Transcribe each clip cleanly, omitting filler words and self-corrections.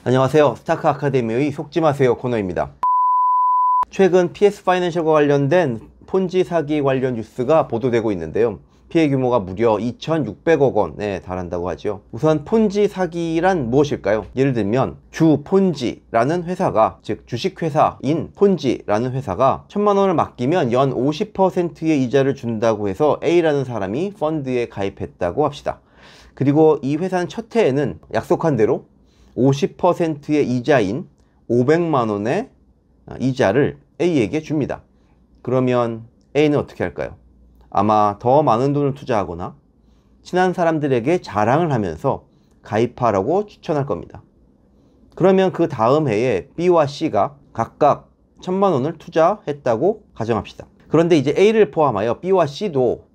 안녕하세요. 스타크 아카데미의 속지 마세요 코너입니다. 최근 PS 파이낸셜과 관련된 폰지 사기 관련 뉴스가 보도되고 있는데요. 피해 규모가 무려 2,600억 원에 달한다고 하죠. 우선 폰지 사기란 무엇일까요? 예를 들면 주 폰지라는 회사가, 즉 주식회사인 폰지라는 회사가 1,000만 원을 맡기면 연 50%의 이자를 준다고 해서 A라는 사람이 펀드에 가입했다고 합시다. 그리고 이 회사는 첫 해에는 약속한 대로 50%의 이자인 500만 원의 이자를 A에게 줍니다. 그러면 A는 어떻게 할까요? 아마 더 많은 돈을 투자하거나 친한 사람들에게 자랑을 하면서 가입하라고 추천할 겁니다. 그러면 그 다음 해에 B와 C가 각각 1,000만 원을 투자했다고 가정합시다. 그런데 이제 A를 포함하여 B와 C도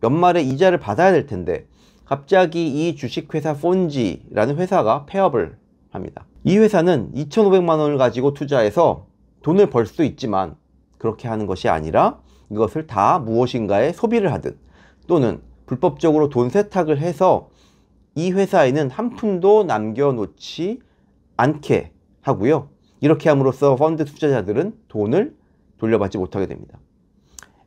연말에 이자를 받아야 될 텐데 갑자기 이 주식회사 폰지라는 회사가 폐업을 합니다. 이 회사는 2,500만 원을 가지고 투자해서 돈을 벌 수 있지만 그렇게 하는 것이 아니라 이것을 다 무엇인가에 소비를 하듯 또는 불법적으로 돈 세탁을 해서 이 회사에는 한 푼도 남겨놓지 않게 하고요. 이렇게 함으로써 펀드 투자자들은 돈을 돌려받지 못하게 됩니다.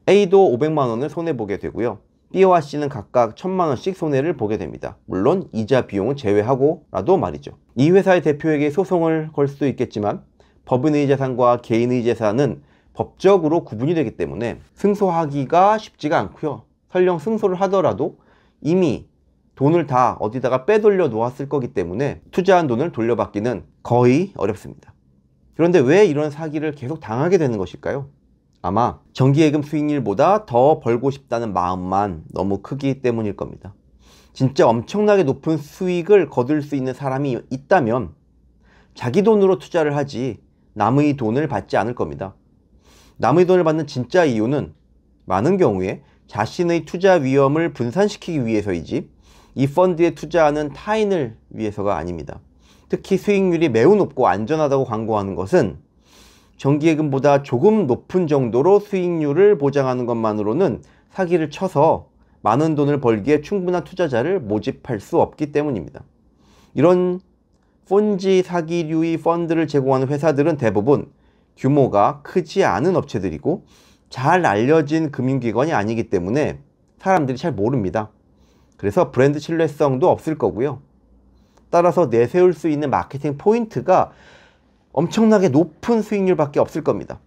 A도 500만 원을 손해보게 되고요. B와 C는 각각 1,000만 원씩 손해를 보게 됩니다. 물론 이자 비용은 제외하고라도 말이죠. 이 회사의 대표에게 소송을 걸 수도 있겠지만 법인의 재산과 개인의 재산은 법적으로 구분이 되기 때문에 승소하기가 쉽지가 않고요. 설령 승소를 하더라도 이미 돈을 다 어디다가 빼돌려 놓았을 거기 때문에 투자한 돈을 돌려받기는 거의 어렵습니다. 그런데 왜 이런 사기를 계속 당하게 되는 것일까요? 아마 정기예금 수익률보다 더 벌고 싶다는 마음만 너무 크기 때문일 겁니다. 진짜 엄청나게 높은 수익을 거둘 수 있는 사람이 있다면 자기 돈으로 투자를 하지 남의 돈을 받지 않을 겁니다. 남의 돈을 받는 진짜 이유는 많은 경우에 자신의 투자 위험을 분산시키기 위해서이지 이 펀드에 투자하는 타인을 위해서가 아닙니다. 특히 수익률이 매우 높고 안전하다고 광고하는 것은 정기예금보다 조금 높은 정도로 수익률을 보장하는 것만으로는 사기를 쳐서 많은 돈을 벌기에 충분한 투자자를 모집할 수 없기 때문입니다. 이런 폰지 사기류의 펀드를 제공하는 회사들은 대부분 규모가 크지 않은 업체들이고 잘 알려진 금융기관이 아니기 때문에 사람들이 잘 모릅니다. 그래서 브랜드 신뢰성도 없을 거고요. 따라서 내세울 수 있는 마케팅 포인트가 엄청나게 높은 수익률밖에 없을 겁니다.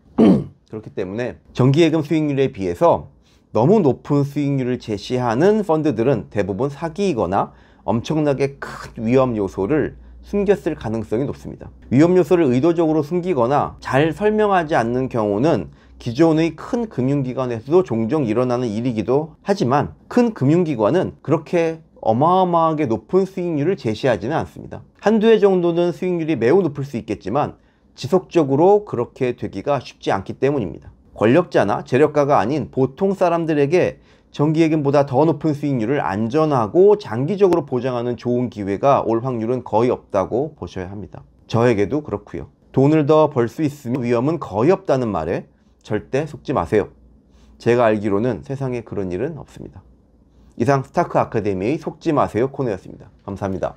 그렇기 때문에 정기예금 수익률에 비해서 너무 높은 수익률을 제시하는 펀드들은 대부분 사기이거나 엄청나게 큰 위험 요소를 숨겼을 가능성이 높습니다. 위험 요소를 의도적으로 숨기거나 잘 설명하지 않는 경우는 기존의 큰 금융기관에서도 종종 일어나는 일이기도 하지만 큰 금융기관은 그렇게 어마어마하게 높은 수익률을 제시하지는 않습니다. 한두 해 정도는 수익률이 매우 높을 수 있겠지만 지속적으로 그렇게 되기가 쉽지 않기 때문입니다. 권력자나 재력가가 아닌 보통 사람들에게 정기예금보다 더 높은 수익률을 안전하고 장기적으로 보장하는 좋은 기회가 올 확률은 거의 없다고 보셔야 합니다. 저에게도 그렇고요. 돈을 더 벌 수 있으면 위험은 거의 없다는 말에 절대 속지 마세요. 제가 알기로는 세상에 그런 일은 없습니다. 이상 스타크 아카데미의 속지 마세요 코너였습니다. 감사합니다.